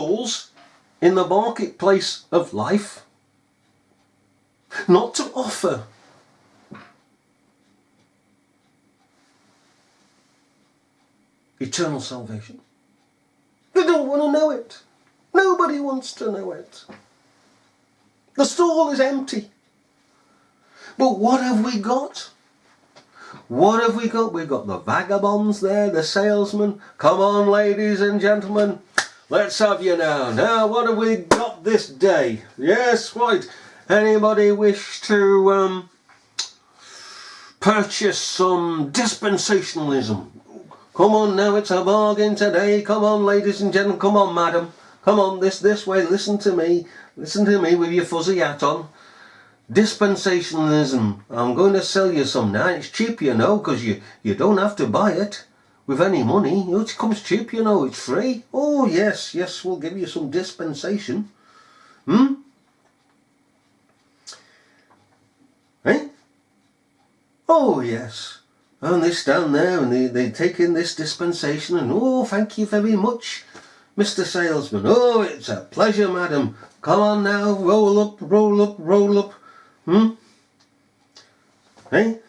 souls in the marketplace of life, not to offer eternal salvation. They don't want to know it. Nobody wants to know it. The stall is empty. But what have we got? What have we got? We've got the vagabonds there, the salesmen. Come on, ladies and gentlemen, let's have you now. Now, what have we got this day? Yes, right. Anybody wish to purchase some dispensationalism? Come on now, it's a bargain today. Come on, ladies and gentlemen. Come on, madam. Come on, this way. Listen to me. Listen to me with your fuzzy hat on. Dispensationalism. I'm going to sell you some now. It's cheap, you know, because you don't have to buy it with any money. It comes cheap, you know. It's free. Oh, yes, we'll give you some dispensation. Eh? Oh, yes. And they stand there and they take in this dispensation and, oh, thank you very much, Mr. Salesman. Oh, it's a pleasure, madam. Come on now, roll up, roll up, roll up. Hey?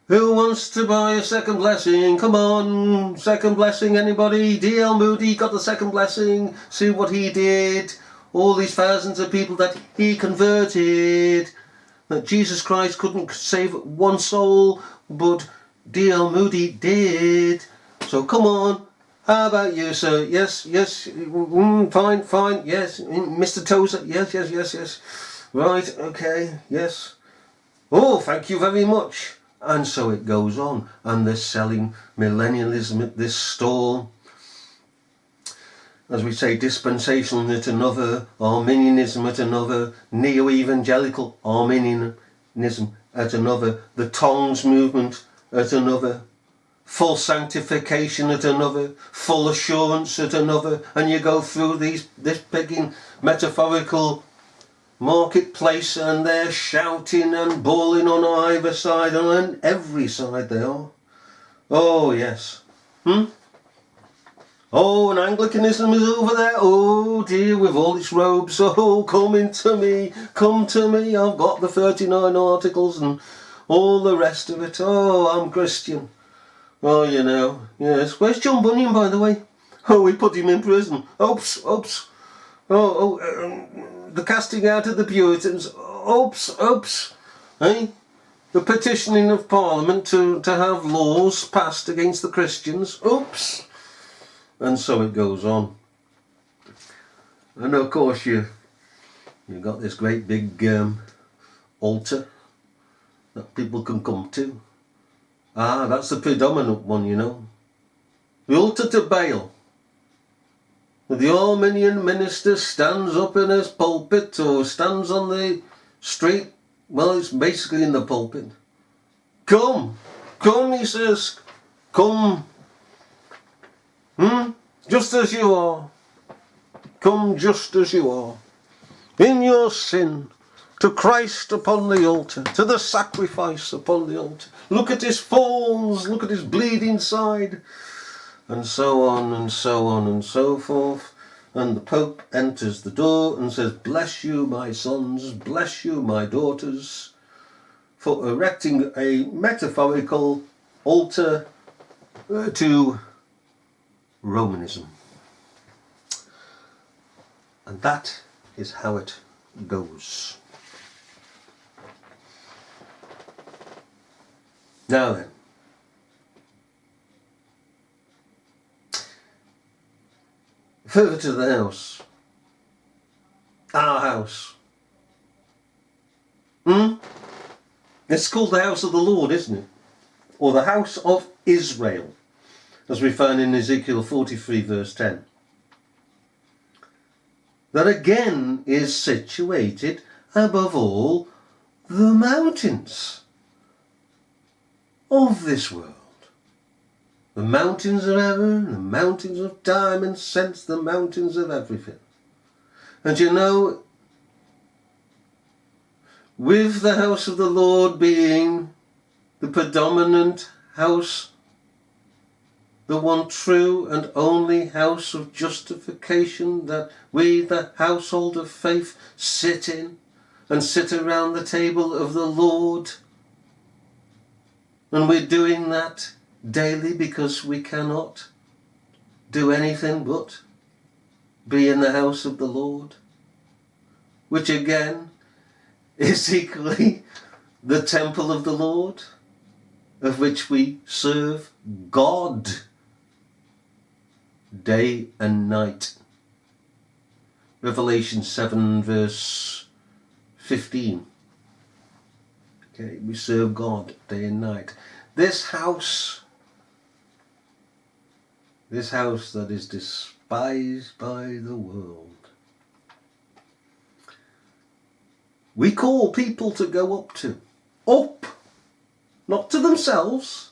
Who wants to buy a second blessing? Come on, second blessing, anybody? D.L. Moody got the second blessing. See what he did. All these thousands of people that he converted. That Jesus Christ couldn't save one soul, but D.L. Moody did. So come on. How about you, sir? Yes, fine, yes. Mr. Tozer, yes. Right, okay, yes. Oh, thank you very much. And so it goes on. And they're selling millennialism at this stall. As we say, dispensational at another, Arminianism at another, neo-evangelical Arminianism at another, the tongues movement at another, full sanctification at another, full assurance at another, and you go through this begging metaphorical marketplace and they're shouting and bawling on either side, and on every side they are. Oh yes. Oh, and Anglicanism is over there. Oh dear, with all its robes. Oh, come to me. I've got the 39 articles and all the rest of it. Oh, I'm Christian. Oh, you know, yes. Where's John Bunyan, by the way? Oh, we put him in prison. Oops. The casting out of the Puritans. Oops. Hey? The petitioning of Parliament to have laws passed against the Christians. Oops. And so it goes on. And of course you've got this great big altar that people can come to. Ah, that's the predominant one, you know. The altar to Baal. The Arminian minister stands up in his pulpit or stands on the street. Well, it's basically in the pulpit. Come, he says. Come. Just as you are. Come just as you are. In your sin. To Christ upon the altar. To the sacrifice upon the altar. Look at his thorns. Look at his bleeding side. And so on and so on and so forth. And the Pope enters the door and says, bless you, my sons. Bless you, my daughters. For erecting a metaphorical altar to Romanism. And that is how it goes. Now then, further to the house. Our house. It's called the house of the Lord, isn't it? Or the house of Israel, as we find in Ezekiel 43 verse 10. That again is situated above all the mountains of this world. The mountains of heaven, the mountains of time and sense, the mountains of everything. And you know, with the house of the Lord being the predominant house the one true and only house of justification that we, the household of faith, sit in and sit around the table of the Lord. And we're doing that daily because we cannot do anything but be in the house of the Lord, which again is equally the temple of the Lord, of which we serve God day and night. Revelation 7 verse 15. Okay, we serve God day and night. This house that is despised by the world, we call people to go up to. Up! Not to themselves,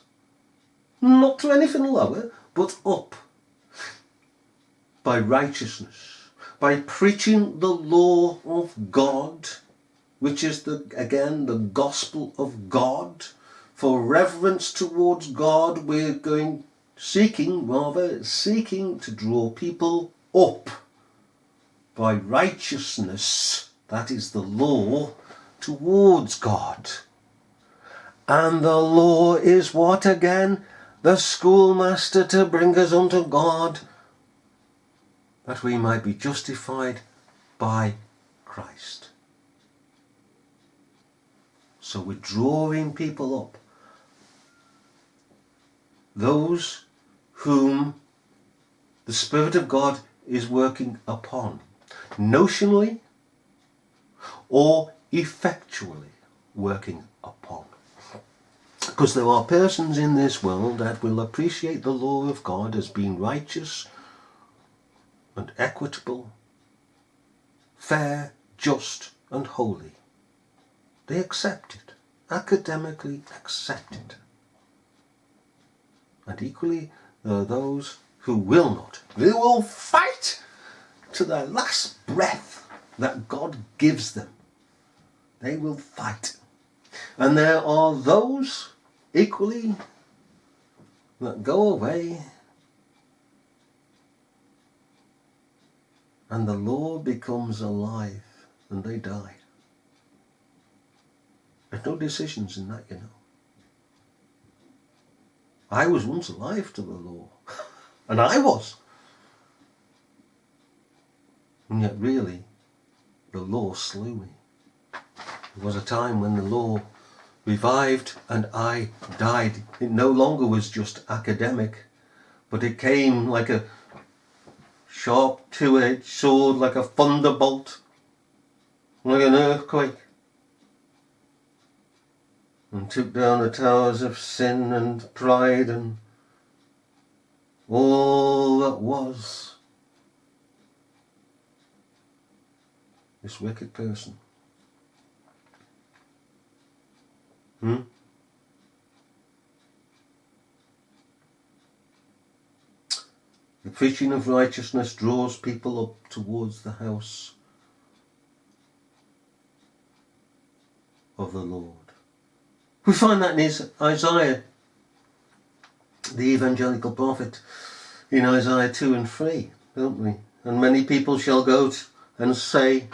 not to anything lower, but up. By righteousness, by preaching the law of God, which is again the gospel of God. For reverence towards God, we're seeking to draw people up by righteousness, that is the law, towards God. And the law is what again? The schoolmaster to bring us unto God, that we might be justified by Christ. So we're drawing people up. Those whom the Spirit of God is working upon, notionally or effectually working upon. Because there are persons in this world that will appreciate the law of God as being righteous and equitable, fair, just and holy. They accept it, academically accept it. And equally, there are those who will not. They will fight to their last breath that God gives them. They will fight. And there are those, equally, that go away and the law becomes alive and they die. There's no decisions in that, you know. I was once alive to the law, and I was. And yet really, the law slew me. There was a time when the law revived and I died. It no longer was just academic, but it came like a sharp two-edged sword, like a thunderbolt, like an earthquake, and took down the towers of sin and pride and all that was this wicked person. The preaching of righteousness draws people up towards the house of the Lord. We find that in Isaiah, the evangelical prophet, in Isaiah 2 and 3, don't we? And many people shall go and say,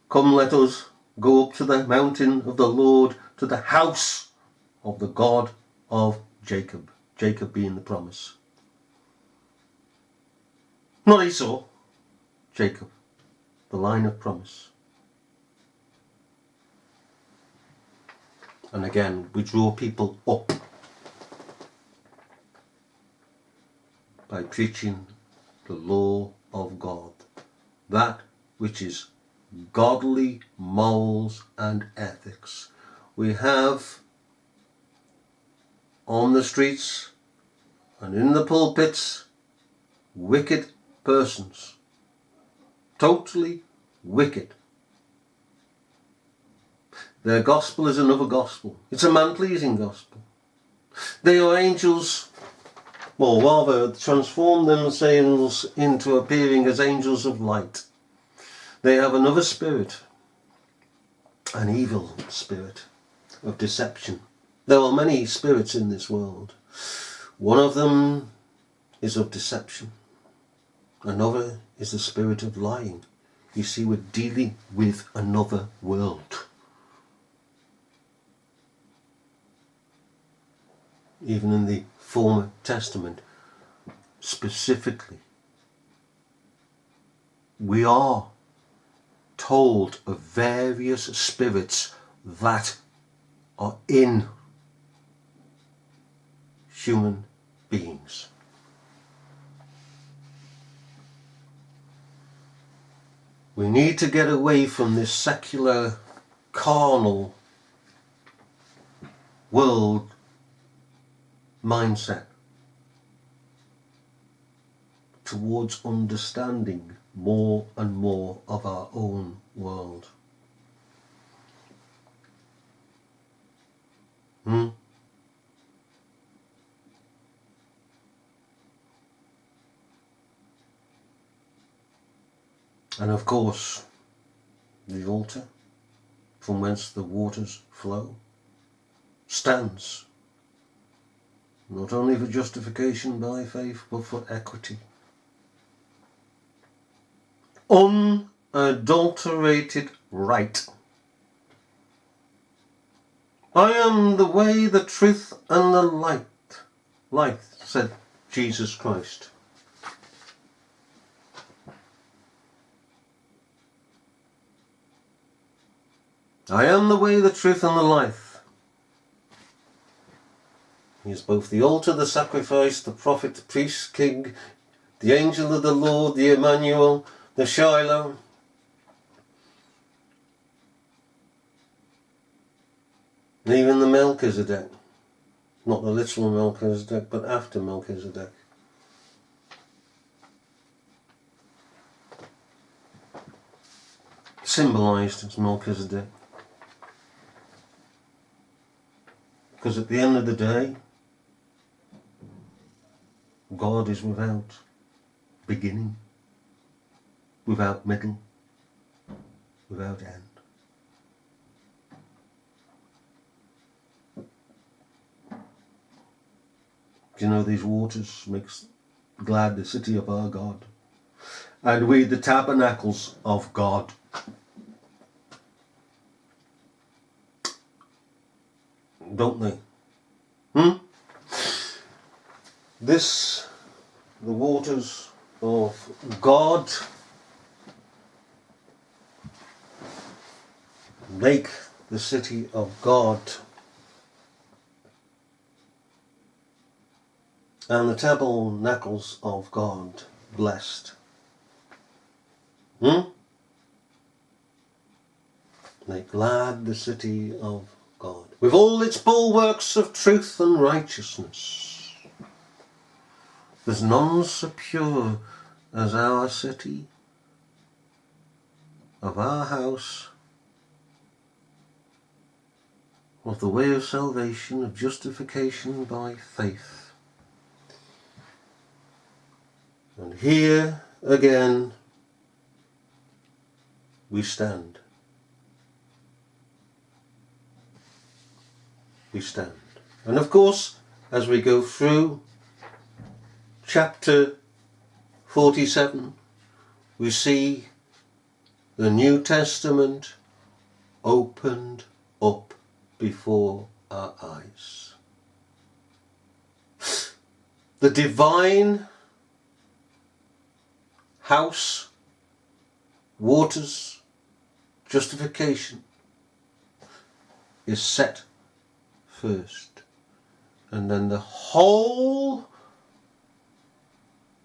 come, let us go up to the mountain of the Lord, to the house of the God of Jacob. Jacob being the promise. Not Esau, Jacob, the line of promise. And again, we draw people up by preaching the law of God, that which is godly morals and ethics. We have on the streets and in the pulpits wicked persons, totally wicked. Their gospel is another gospel. It's a man-pleasing gospel. They are angels, or rather transform themselves into appearing as angels of light. They have another spirit, an evil spirit of deception. There are many spirits in this world. One of them is of deception. Another is the spirit of lying. You see, we're dealing with another world. Even in the former Testament, specifically, we are told of various spirits that are in human beings. We need to get away from this secular, carnal world mindset towards understanding more and more of our own world. And of course, the altar from whence the waters flow stands not only for justification by faith, but for equity. Unadulterated right. I am the way, the truth, and the light. Light, said Jesus Christ. I am the way, the truth, and the life. He is both the altar, the sacrifice, the prophet, the priest, king, the angel of the Lord, the Emmanuel, the Shiloh. Even the Melchizedek. Not the literal Melchizedek, but after Melchizedek. Symbolized as Melchizedek. Because at the end of the day, God is without beginning, without middle, without end. Do you know these waters makes glad the city of our God, and we the tabernacles of God. Don't they? The waters of God make the city of God, and the tabernacles of God blessed. Make glad the city of God, with all its bulwarks of truth and righteousness. There's none so pure as our city, of our house, of the way of salvation, of justification by faith. And here again we stand. We stand. And of course, as we go through chapter 47, we see the New Testament opened up before our eyes. The divine house, waters, justification is set first, and then the whole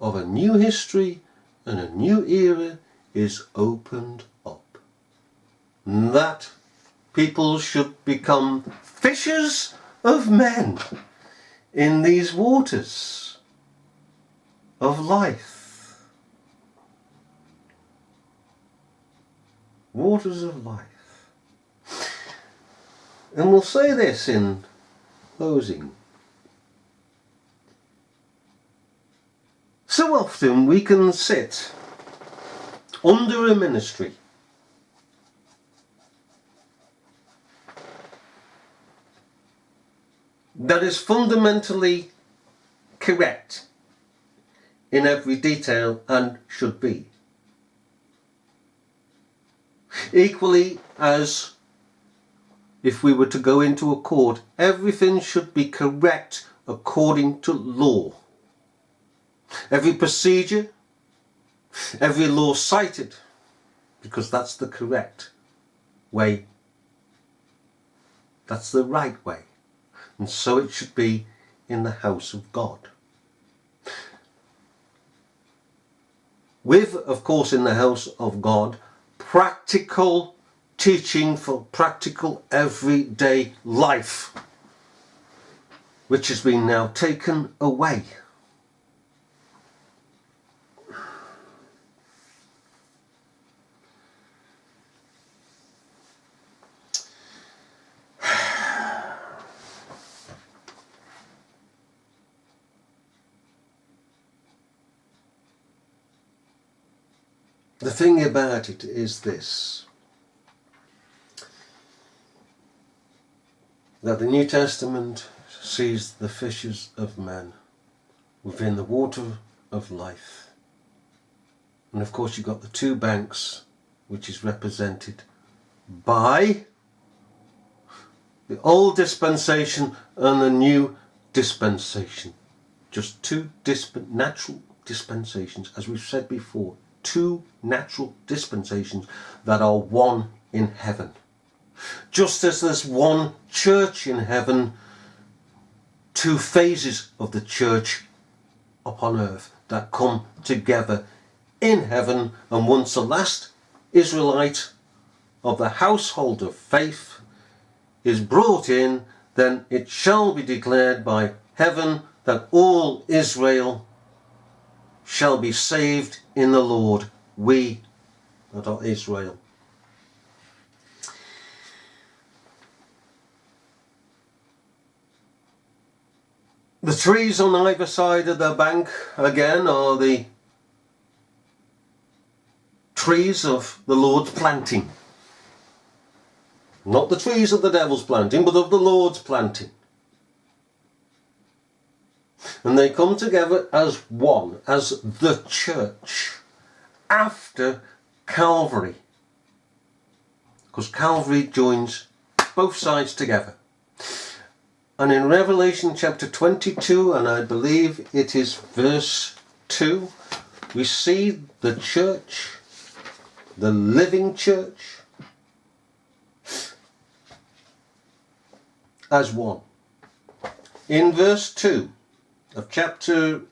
of a new history and a new era is opened up. And that people should become fishers of men in these waters of life. Waters of life. And we'll say this in closing. So often we can sit under a ministry that is fundamentally correct in every detail, and should be. Equally as if we were to go into a court, everything should be correct according to law. Every procedure, every law cited, because that's the correct way. That's the right way. And so it should be in the house of God. With, of course, in the house of God, practical teaching for practical everyday life, which has been now taken away. The thing about it is this, that the New Testament sees the fishers of men within the water of life. And of course you've got the two banks, which is represented by the old dispensation and the new dispensation. Just two natural dispensations, as we've said before. Two natural dispensations that are one in heaven. Just as there's one church in heaven, two phases of the church upon earth that come together in heaven, and once the last Israelite of the household of faith is brought in, then it shall be declared by heaven that all Israel shall be saved in the Lord, we that are Israel. The trees on either side of the bank, again, are the trees of the Lord's planting. Not the trees of the devil's planting, but of the Lord's planting. And they come together as one, as the church, after Calvary. Because Calvary joins both sides together. And in Revelation chapter 22, and I believe it is verse 2, we see the church, the living church, as one. In verse 2 of chapter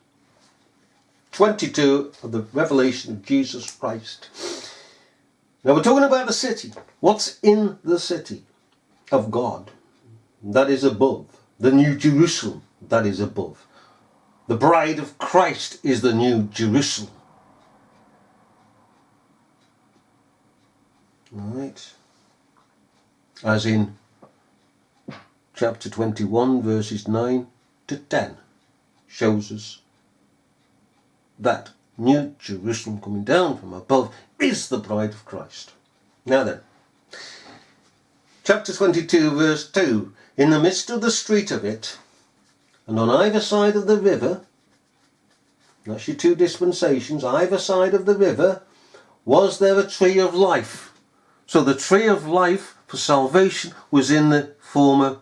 22 of the Revelation of Jesus Christ. Now we're talking about the city. What's in the city of God that is above? The New Jerusalem that is above. The bride of Christ is the New Jerusalem. Right. As in chapter 21 verses 9 to 10 shows us that New Jerusalem coming down from above is the bride of Christ. Now then, chapter 22 verse 2, in the midst of the street of it, and on either side of the river, that's your two dispensations, either side of the river, was there a tree of life. So the tree of life for salvation was in the former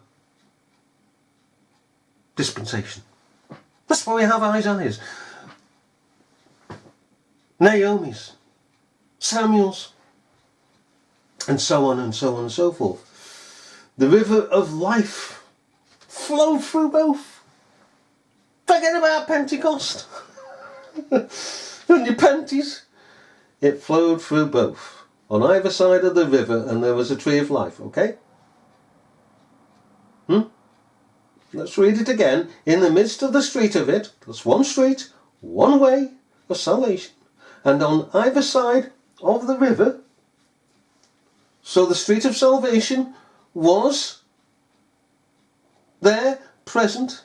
dispensation. That's why we have Isaiah's, Naomi's, Samuel's, and so on and so on and so forth. The river of life flowed through both. Forget about Pentecost and your panties. It flowed through both. On either side of the river, and there was a tree of life, okay? Let's read it again. In the midst of the street of it, that's one street, one way of salvation. And on either side of the river, so the street of salvation was there, present,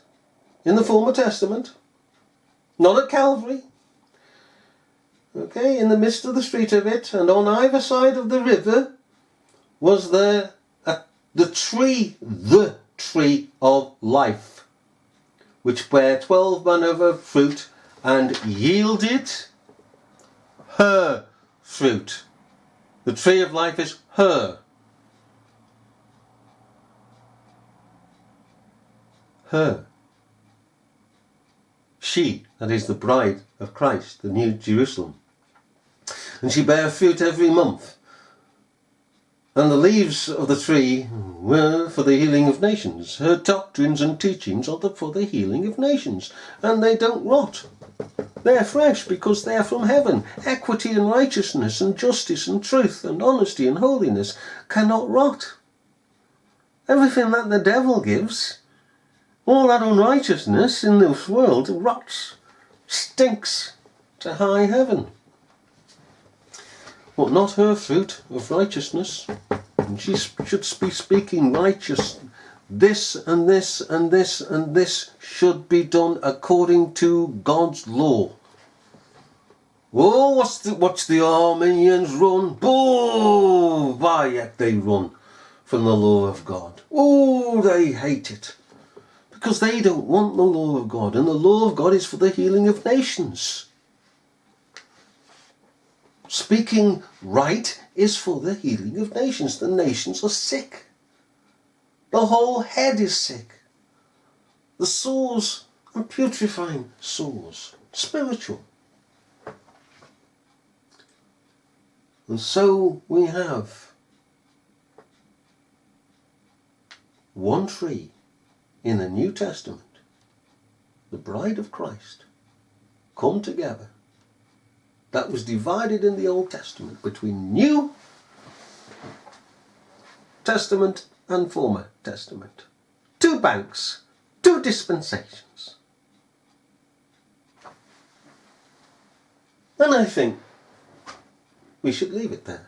in the former testament, not at Calvary. Okay, in the midst of the street of it, and on either side of the river, was there the tree of life, which bare 12 manner of fruit, and yielded her fruit. The tree of life is her. Her. She, that is the bride of Christ, the New Jerusalem. And she bare fruit every month. And the leaves of the tree were for the healing of nations. Her doctrines and teachings are for the healing of nations. And they don't rot. They're fresh because they're from heaven. Equity and righteousness and justice and truth and honesty and holiness cannot rot. Everything that the devil gives, all that unrighteousness in this world, rots, stinks to high heaven. But not her fruit of righteousness. And she should be speaking righteous. This and this and this and this should be done according to God's law. Oh, what's the Arminians run? Oh, why yet they run from the law of God. Oh, they hate it. Because they don't want the law of God. And the law of God is for the healing of nations. Speaking right is for the healing of nations. The nations are sick. The whole head is sick. The sores are putrefying sores. Spiritual. And so we have one tree in the New Testament, the bride of Christ, come together. That was divided in the Old Testament between New Testament and Former Testament. 2 banks, 2 dispensations. And I think we should leave it there.